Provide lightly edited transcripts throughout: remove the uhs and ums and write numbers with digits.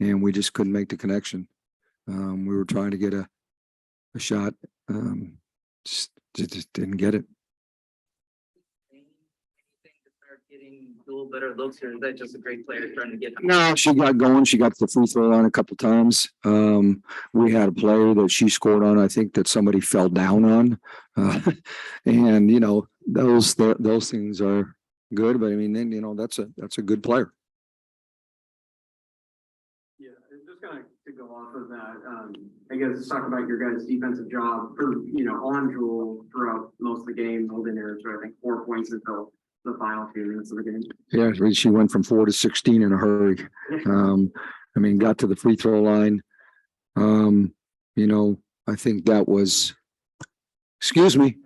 and we just couldn't make the connection. We were trying to get a shot, just didn't get it. Getting a little better looks, or is that just a great player trying to get? No, she got going. She got to the free throw line a couple times. We had a player that she scored on, I think, that somebody fell down on, and those things are good. But I mean, then that's a good player. Yeah, and just kind of to go off of that, I guess let's talk about your guys' defensive job for on Jewel throughout most of the game, holding her to I think 4 points until the final few minutes of the game. Yeah, she went from 4 to 16 in a hurry. Got to the free throw line. I think that was, excuse me.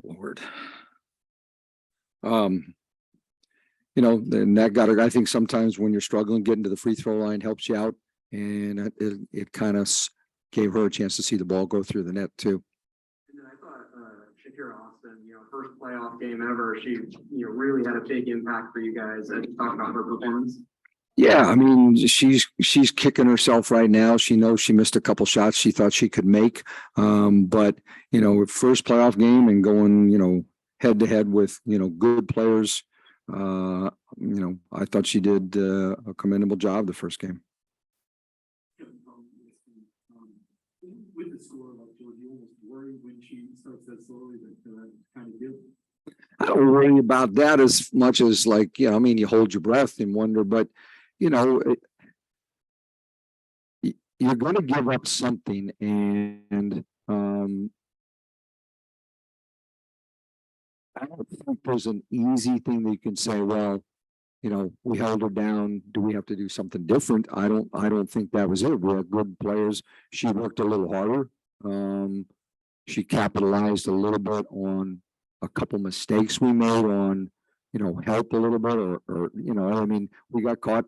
Lord. Then that got her. I think sometimes when you're struggling, getting to the free throw line helps you out. And it kind of gave her a chance to see the ball go through the net too. And then I thought Shakira Austin, first playoff game ever, she really had a big impact for you guys. Talk about her performance. Yeah, she's kicking herself right now. She knows she missed a couple shots she thought she could make. But first playoff game and going head to head with good players. I thought she did a commendable job the first game. With the score, like George, you almost worry when she starts that slowly that kind of deal. I don't worry about that as much as you hold your breath and wonder, but you're going to give up something, and I don't think there's an easy thing that you can say, well, we held her down. Do we have to do something different? I don't think that was it. We had good players. She worked a little harder. She capitalized a little bit on a couple mistakes we made on, help a little bit or we got caught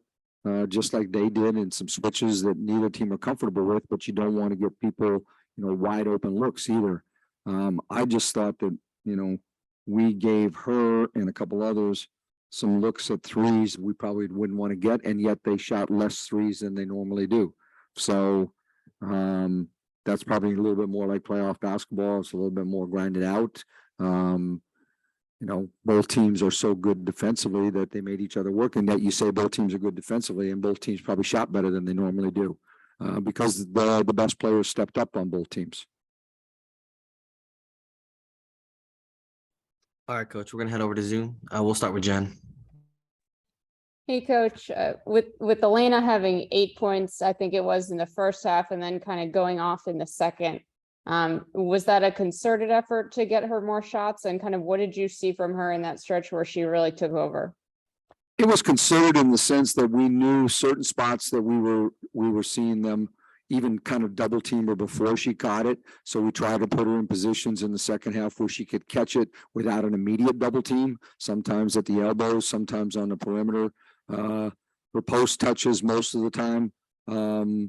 just like they did in some switches that neither team are comfortable with, but you don't want to get people, wide open looks either. I just thought that, we gave her and a couple others some looks at threes we probably wouldn't want to get, and yet they shot less threes than they normally do. So that's probably a little bit more like playoff basketball. It's a little bit more grinded out. Both teams are so good defensively that they made each other work, and that you say both teams are good defensively, and both teams probably shot better than they normally do because the best players stepped up on both teams. All right, Coach, we're going to head over to Zoom. We'll start with Jen. Hey, Coach, with Elena having 8 points, I think it was in the first half, and then kind of going off in the second, was that a concerted effort to get her more shots? And kind of what did you see from her in that stretch where she really took over? It was concerted in the sense that we knew certain spots that we were seeing them even kind of double team her before she caught it. So we tried to put her in positions in the second half where she could catch it without an immediate double team, sometimes at the elbows, sometimes on the perimeter. Her post touches most of the time, they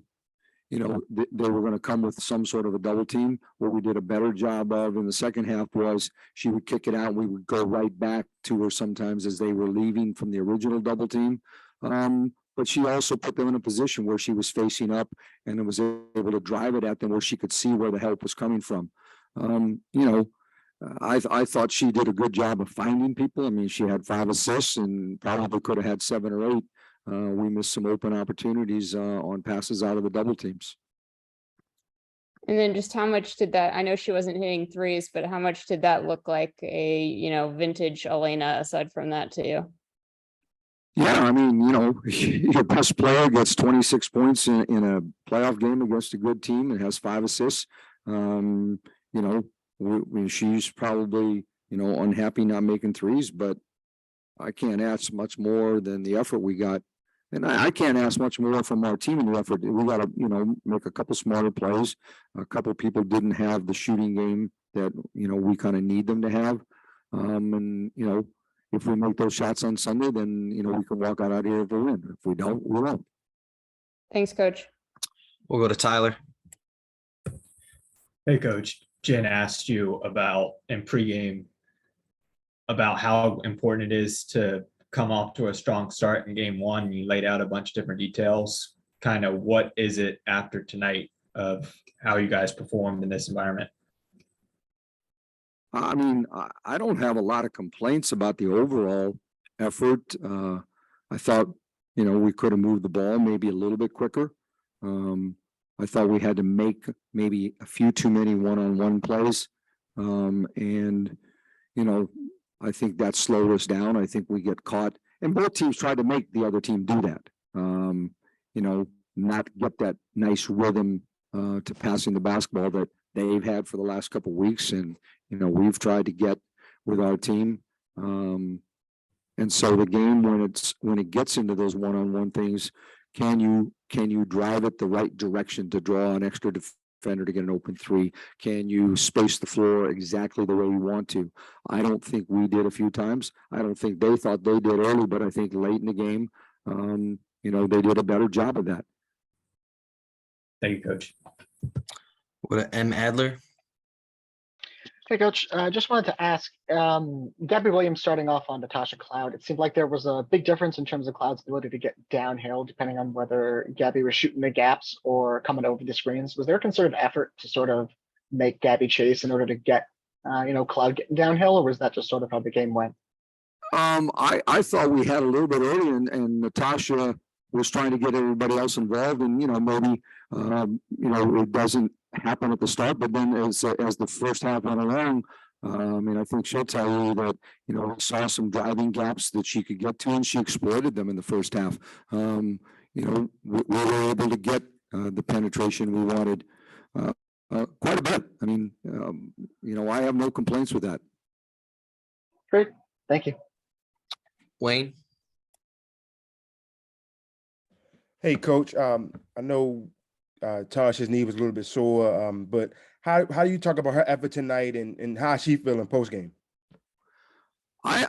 were going to come with some sort of a double team. What we did a better job of in the second half was she would kick it out. We would go right back to her sometimes as they were leaving from the original double team. But she also put them in a position where she was facing up and was able to drive it at them where she could see where the help was coming from. I thought she did a good job of finding people. She had 5 assists and probably could have had 7 or 8. We missed some open opportunities on passes out of the double teams. And then just how much did that, I know she wasn't hitting threes, but how much did that look like a, vintage Elena aside from that to you? Yeah, your best player gets 26 points in a playoff game against a good team and has 5 assists. She's probably, unhappy not making threes, but I can't ask much more than the effort we got. And I can't ask much more from our team in the effort. We got to, make a couple smarter plays. A couple people didn't have the shooting game that, we kind of need them to have. If we make those shots on Sunday, then, we can walk out here with a win. If we don't, we won't. Thanks, Coach. We'll go to Tyler. Hey, Coach. Jen asked you about in pregame about how important it is to come off to a strong start in game one. You laid out a bunch of different details. Kind of what is it after tonight of how you guys performed in this environment? I mean, I don't have a lot of complaints about the overall effort. I thought, we could have moved the ball maybe a little bit quicker. I thought we had to make maybe a few too many one-on-one plays. And, I think that slowed us down. I think we get caught, and both teams tried to make the other team do that. Not get that nice rhythm to passing the basketball that they've had for the last couple of weeks. And, we've tried to get with our team. And so the game, when it gets into those one-on-one things, can you drive it the right direction to draw an extra defender to get an open three? Can you space the floor exactly the way you want to? I don't think we did a few times. I don't think they thought they did early, but I think late in the game, they did a better job of that. Thank you, Coach. What a M. Adler. Hey, Coach, I just wanted to ask, Gabby Williams starting off on Natasha Cloud, it seemed like there was a big difference in terms of Cloud's ability to get downhill, depending on whether Gabby was shooting the gaps or coming over the screens. Was there a concerted effort to sort of make Gabby chase in order to get, Cloud getting downhill, or was that just sort of how the game went? I thought we had a little bit early, and Natasha was trying to get everybody else involved, and maybe it doesn't happen at the start, but then as the first half went along, and I think she'll tell you that we saw some driving gaps that she could get to, and she exploited them in the first half. We were able to get the penetration we wanted quite a bit. I mean, I have no complaints with that. Great, thank you. Wayne. Hey, Coach. I know Tasha's knee was a little bit sore, but how do you talk about her effort tonight and how she feeling post game? I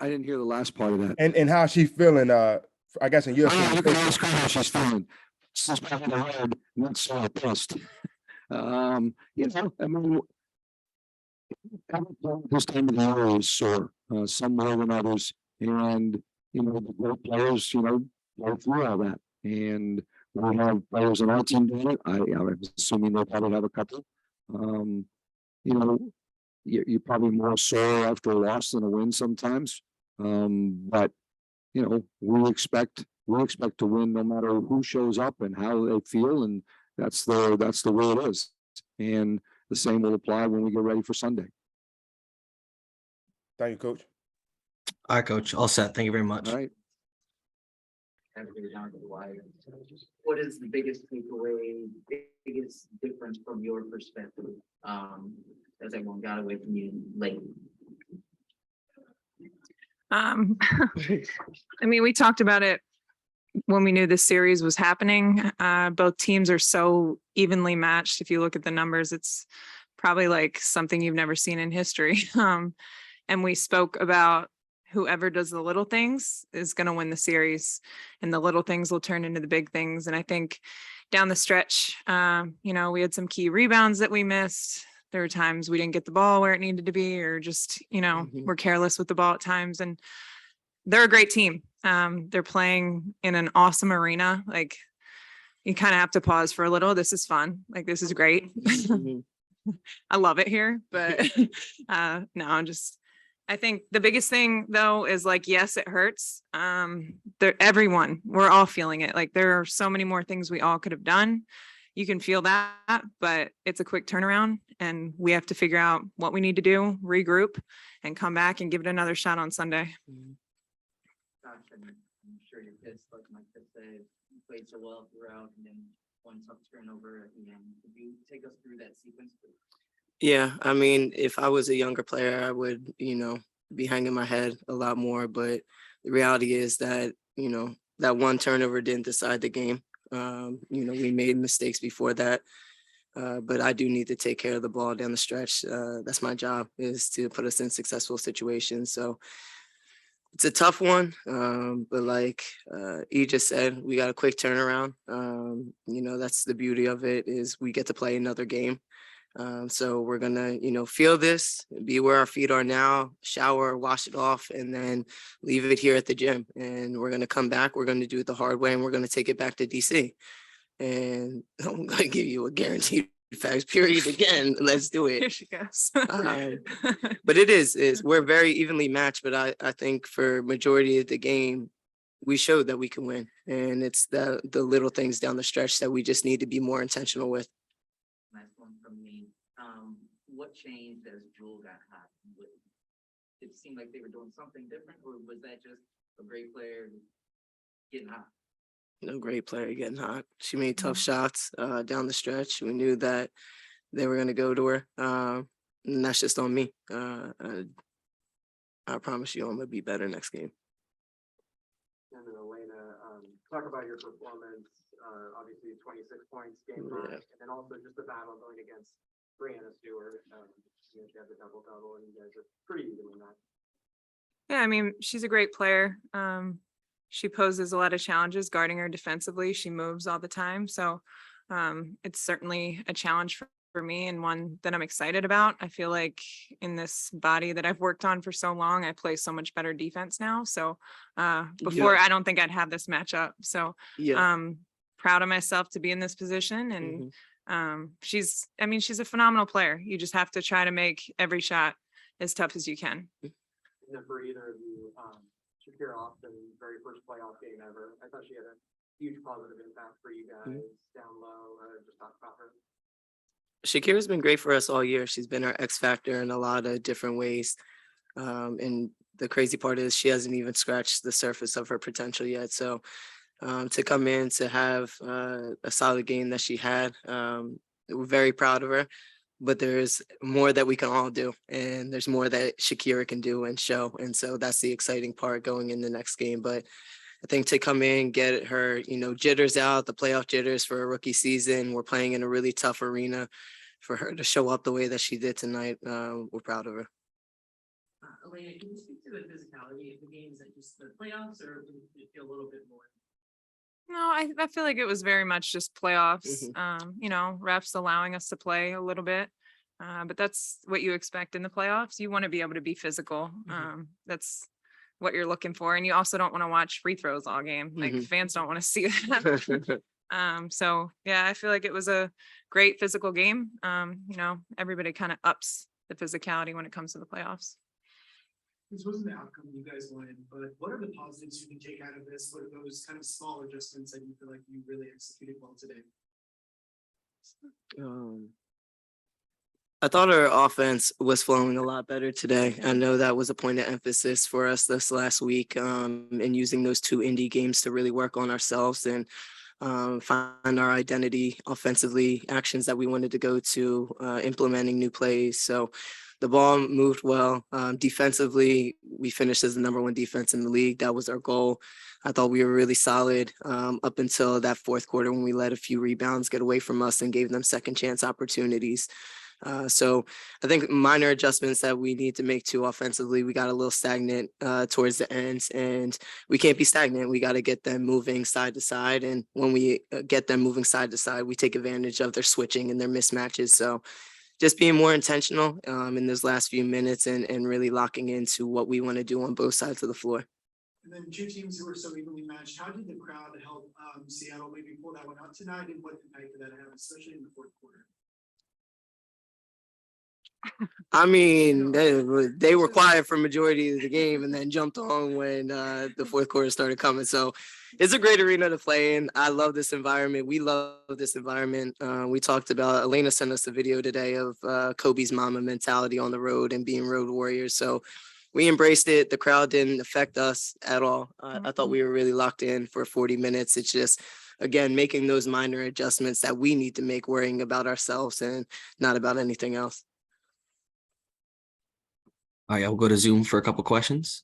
didn't hear the last part of that. And how she feeling? I guess in your you can ask her how she's feeling. She's probably hard, not so pissed. I mean, this time of the year is sore, some more than others, and the great players, go through all that, and we have players on our team doing it. I'm assuming they'll probably have a couple. You're probably more sore after a loss than a win sometimes, but we expect to win no matter who shows up and how they feel, and that's the way it is. And the same will apply when we get ready for Sunday. Thank you, Coach. All right, Coach. All set. Thank you very much. All right. What is the biggest takeaway, biggest difference from your perspective? As everyone got away from you late. I mean, we talked about it when we knew this series was happening. Both teams are so evenly matched. If you look at the numbers, it's probably like something you've never seen in history. And we spoke about whoever does the little things is going to win the series, and the little things will turn into the big things. And I think down the stretch, we had some key rebounds that we missed. There were times we didn't get the ball where it needed to be, or just, we're careless with the ball at times. And they're a great team. They're playing in an awesome arena. Like, you kind of have to pause for a little. This is fun. Like, this is great. I love it here, but I think the biggest thing though is like, yes, it hurts. We're all feeling it. Like, there are so many more things we all could have done. You can feel that, but it's a quick turnaround, and we have to figure out what we need to do, regroup, and come back and give it another shot on Sunday. Gosh, I'm sure you're pissed, like Mike said, you played so well throughout, and then one tough turnover at the end. Could you take us through that sequence, please? Yeah, I mean, if I was a younger player, I would, be hanging my head a lot more. But the reality is that, that one turnover didn't decide the game. We made mistakes before that. But I do need to take care of the ball down the stretch. That's my job, is to put us in successful situations. So it's a tough one. But like E just said, we got a quick turnaround. That's the beauty of it, is we get to play another game. So we're gonna, feel this, be where our feet are now, shower, wash it off, and then leave it here at the gym. And we're gonna come back. We're gonna do it the hard way, and we're gonna take it back to DC. And I'm gonna give you a guaranteed facts period again. Let's do Here it. she goes. But it is we're very evenly matched. But I think for majority of the game, we showed that we can win, and it's the little things down the stretch that we just need to be more intentional with. Last one from me. What changed as Jewel got hot? It seemed like they were doing something different, or was that just a great player getting hot? No, great player getting hot. She made tough shots down the stretch. We knew that they were going to go to her. And that's just on me. I promise you I'm going to be better next game. And then Elena, talk about your performance. Obviously 26 points, game Yeah. 5, and then also just the battle going against Brianna Stewart. She had the double-double, and you guys are pretty even in that. Yeah, I mean, she's a great player. She poses a lot of challenges guarding her defensively. She moves all the time. So it's certainly a challenge for me, and one that I'm excited about. I feel like in this body that I've worked on for so long, I play so much better defense now. So before, I don't think I'd have this matchup. So Yeah. proud of myself to be in this position. And she's a phenomenal player. You just have to try to make every shot as tough as you can. And then for either of you, Shakira Austin's very first playoff game ever. I thought she had a huge positive impact for you guys down low. Just talk about her. Shakira's been great for us all year. She's been our X factor in a lot of different ways. And the crazy part is she hasn't even scratched the surface of her potential yet. So to come in to have a solid game that she had, we're very proud of her. But there's more that we can all do, and there's more that Shakira can do and show. And so that's the exciting part going in the next game. But I think to come in, get her, jitters out, the playoff jitters for a rookie season. We're playing in a really tough arena. For her to show up the way that she did tonight, we're proud of her. Elena, can you speak to the physicality of the games that just the playoffs, or did it feel a little bit more? No, I feel like it was very much just playoffs. Refs allowing us to play a little bit. But that's what you expect in the playoffs. You want to be able to be physical. That's what you're looking for. And you also don't want to watch free throws all game. Like fans don't want to see that. So yeah, I feel like it was a great physical game. Everybody kind of ups the physicality when it comes to the playoffs. This wasn't the outcome you guys wanted, but what are the positives you can take out of this? What are those kind of small adjustments that you feel like you really executed well today? I thought our offense was flowing a lot better today. I know that was a point of emphasis for us this last week, and using those 2 indie games to really work on ourselves and find our identity offensively, actions that we wanted to go to, implementing new plays. So the ball moved well. Defensively, we finished as the #1 defense in the league. That was our goal. I thought we were really solid up until that fourth quarter when we let a few rebounds get away from us and gave them second chance opportunities. So I think minor adjustments that we need to make too offensively. We got a little stagnant towards the ends, and we can't be stagnant. We got to get them moving side to side. And when we get them moving side to side, we take advantage of their switching and their mismatches. So just being more intentional in those last few minutes and really locking into what we want to do on both sides of the floor. And then 2 teams who were so evenly matched, how did the crowd help Seattle maybe pull that one out tonight, and what impact did that have, especially in the fourth quarter? I mean, they were quiet for majority of the game and then jumped on when the fourth quarter started coming. So it's a great arena to play in. I love this environment. We love this environment. We talked about, Elena sent us a video today of Kobe's mama mentality on the road and being road warriors. So we embraced it. The crowd didn't affect us at all. I thought we were really locked in for 40 minutes. It's just, again, making those minor adjustments that we need to make, worrying about ourselves and not about anything else. All right, I'll go to Zoom for a couple questions.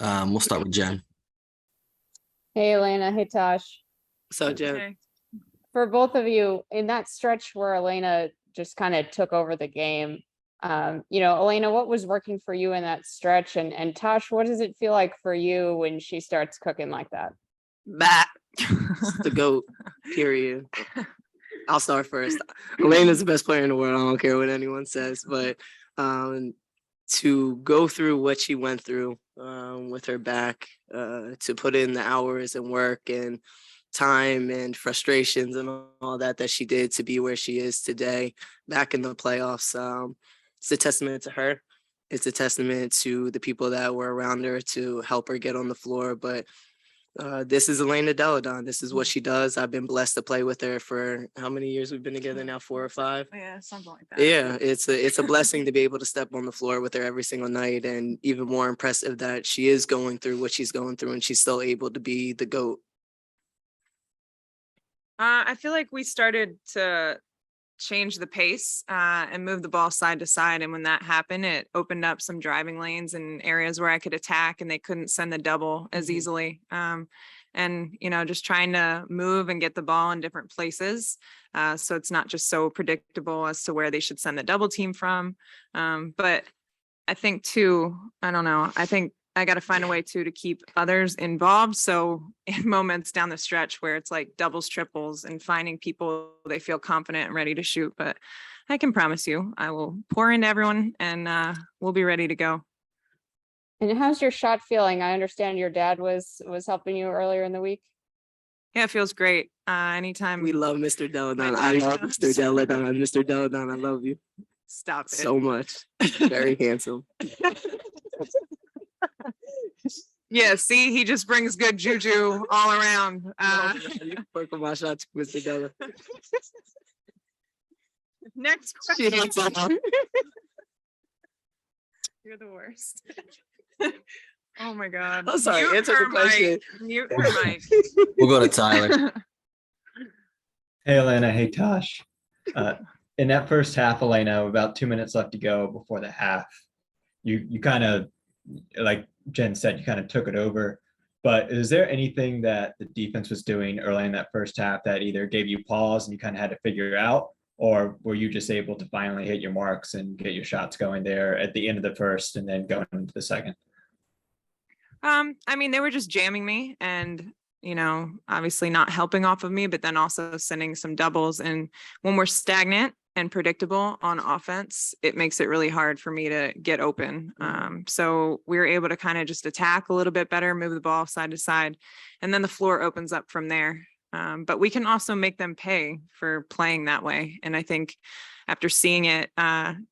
We'll start with Jen. Hey, Elena. Hey, Tosh. So, Jen, Okay. For both of you, in that stretch where Elena just kind of took over the game, Elena, what was working for you in that stretch? And Tosh, what does it feel like for you when she starts cooking like that? back the GOAT, period. I'll start first. Elena's the best player in the world. I don't care what anyone says, but to go through what she went through with her back, to put in the hours and work and time and frustrations and all that she did to be where she is today, back in the playoffs. It's a testament to her. It's a testament to the people that were around her to help her get on the floor. But this is Elena Delle. This is what she does. I've been blessed to play with her for how many years we've been together now? 4 or 5. Yeah, something like that. Yeah, it's a blessing to be able to step on the floor with her every single night, and even more impressive that she is going through what she's going through and she's still able to be the GOAT. I feel like we started to change the pace and move the ball side to side. And when that happened, it opened up some driving lanes and areas where I could attack and they couldn't send the double as easily. And, just trying to move and get the ball in different places. So it's not just so predictable as to where they should send the double team from. But I think too, I don't know, I think I got to find a way to keep others involved. So in moments down the stretch where it's like doubles, triples, and finding people they feel confident and ready to shoot. But I can promise you, I will pour into everyone and we'll be ready to go. And how's your shot feeling? I understand your dad was helping you earlier in the week. Yeah, it feels great. Anytime. We love Mr. Delle. My I love dad. Mr. Delle. Mr. Delle, I love you Stop it. so much. Very handsome. Yeah, see, he just brings good juju all around. You can work on my shot too, Mr. Delle. Next She question. hates all. You're the worst. Oh my God. I'm sorry, Mute answer the her question. mic. Mute her mic. We'll go to Tyler. Hey, Elena. Hey, Tosh. In that first half, Elena, about 2 minutes left to go before the half, you kind of, like Jen said, you kind of took it over. But is there anything that the defense was doing early in that first half that either gave you pause and you kind of had to figure out, or were you just able to finally hit your marks and get your shots going there at the end of the first and then going into the second? I mean, they were just jamming me and, obviously not helping off of me, but then also sending some doubles. And when we're stagnant and predictable on offense, it makes it really hard for me to get open. So we were able to kind of just attack a little bit better, move the ball side to side, and then the floor opens up from there. But we can also make them pay for playing that way. And I think after seeing it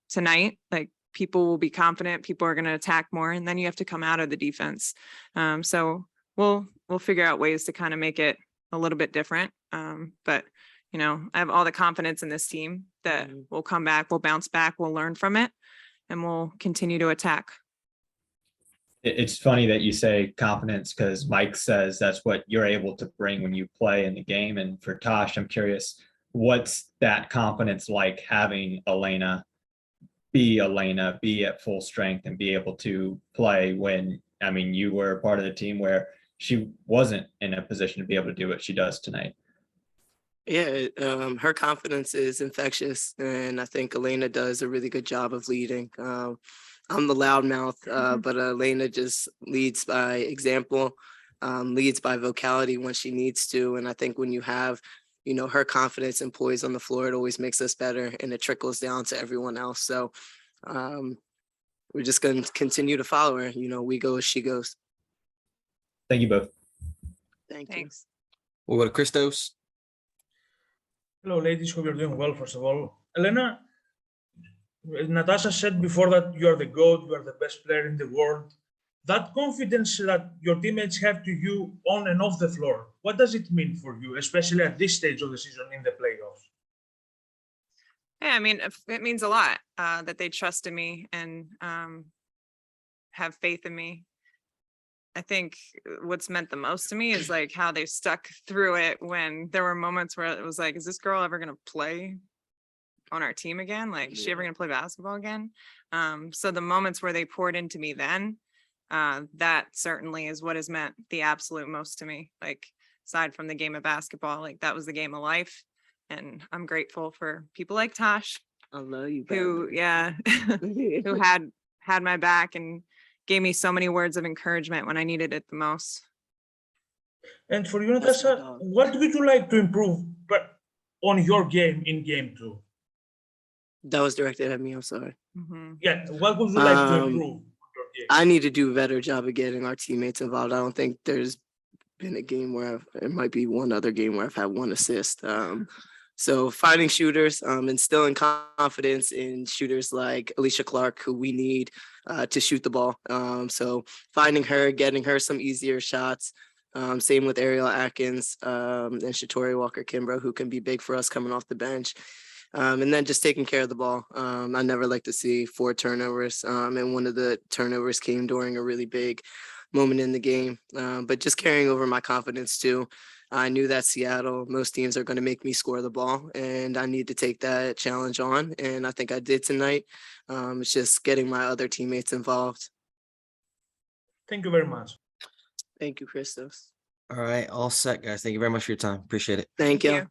tonight, like, people will be confident, people are going to attack more, and then you have to come out of the defense. So we'll figure out ways to kind of make it a little bit different. But I have all the confidence in this team that we'll come back, we'll bounce back, we'll learn from it, and we'll continue to attack. It's funny that you say confidence because Mike says that's what you're able to bring when you play in the game. And for Tosh, I'm curious, what's that confidence like having Elena be at full strength and be able to play when, you were part of the team where she wasn't in a position to be able to do what she does tonight? Yeah, her confidence is infectious, and I think Elena does a really good job of leading. I'm the loudmouth, but Elena just leads by example, leads by vocality when she needs to. And I think when you have, her confidence and poise on the floor, it always makes us better, and it trickles down to everyone else. So we're just going to continue to follow her. We go as she goes. Thank you both. Thanks. We'll go to Christos. Hello, ladies. Hope you're doing well, first of all. Elena, Natasha said before that you are the GOAT, you are the best player in the world. That confidence that your teammates have to you on and off the floor, what does it mean for you, especially at this stage of the season in the playoffs? Yeah, it means a lot that they trust in me and have faith in me. I think what's meant the most to me is like how they stuck through it when there were moments where it was like, is this girl ever going to play on our team again? Like, is she ever going to play basketball again? So the moments where they poured into me then, that certainly is what has meant the absolute most to me. Like, aside from the game of basketball, like that was the game of life. And I'm grateful for people like Tosh, I love you, who had my back and gave me so many words of encouragement when I needed it the most. And for you, Natasha, what would you like to improve, but on your game in game 2? That was directed at me. I'm sorry. Mhm. Yeah, what would you like to Um, improve on your game? I need to do a better job of getting our teammates involved. I don't think there's been a game where it might be one other game where I've had one assist. So finding shooters, instilling confidence in shooters like Alicia Clark, who we need to shoot the ball. So finding her, getting her some easier shots. Same with Ariel Atkins and Shatori Walker-Kimbrough, who can be big for us coming off the bench. And then just taking care of the ball. I never like to see 4 turnovers. And one of the turnovers came during a really big moment in the game. But just carrying over my confidence too. I knew that Seattle, most teams are going to make me score the ball, and I need to take that challenge on. And I think I did tonight. It's just getting my other teammates involved. Thank you very much. Thank you, Christos. All right, all set, guys. Thank you very much for your time. Appreciate it. Thank you.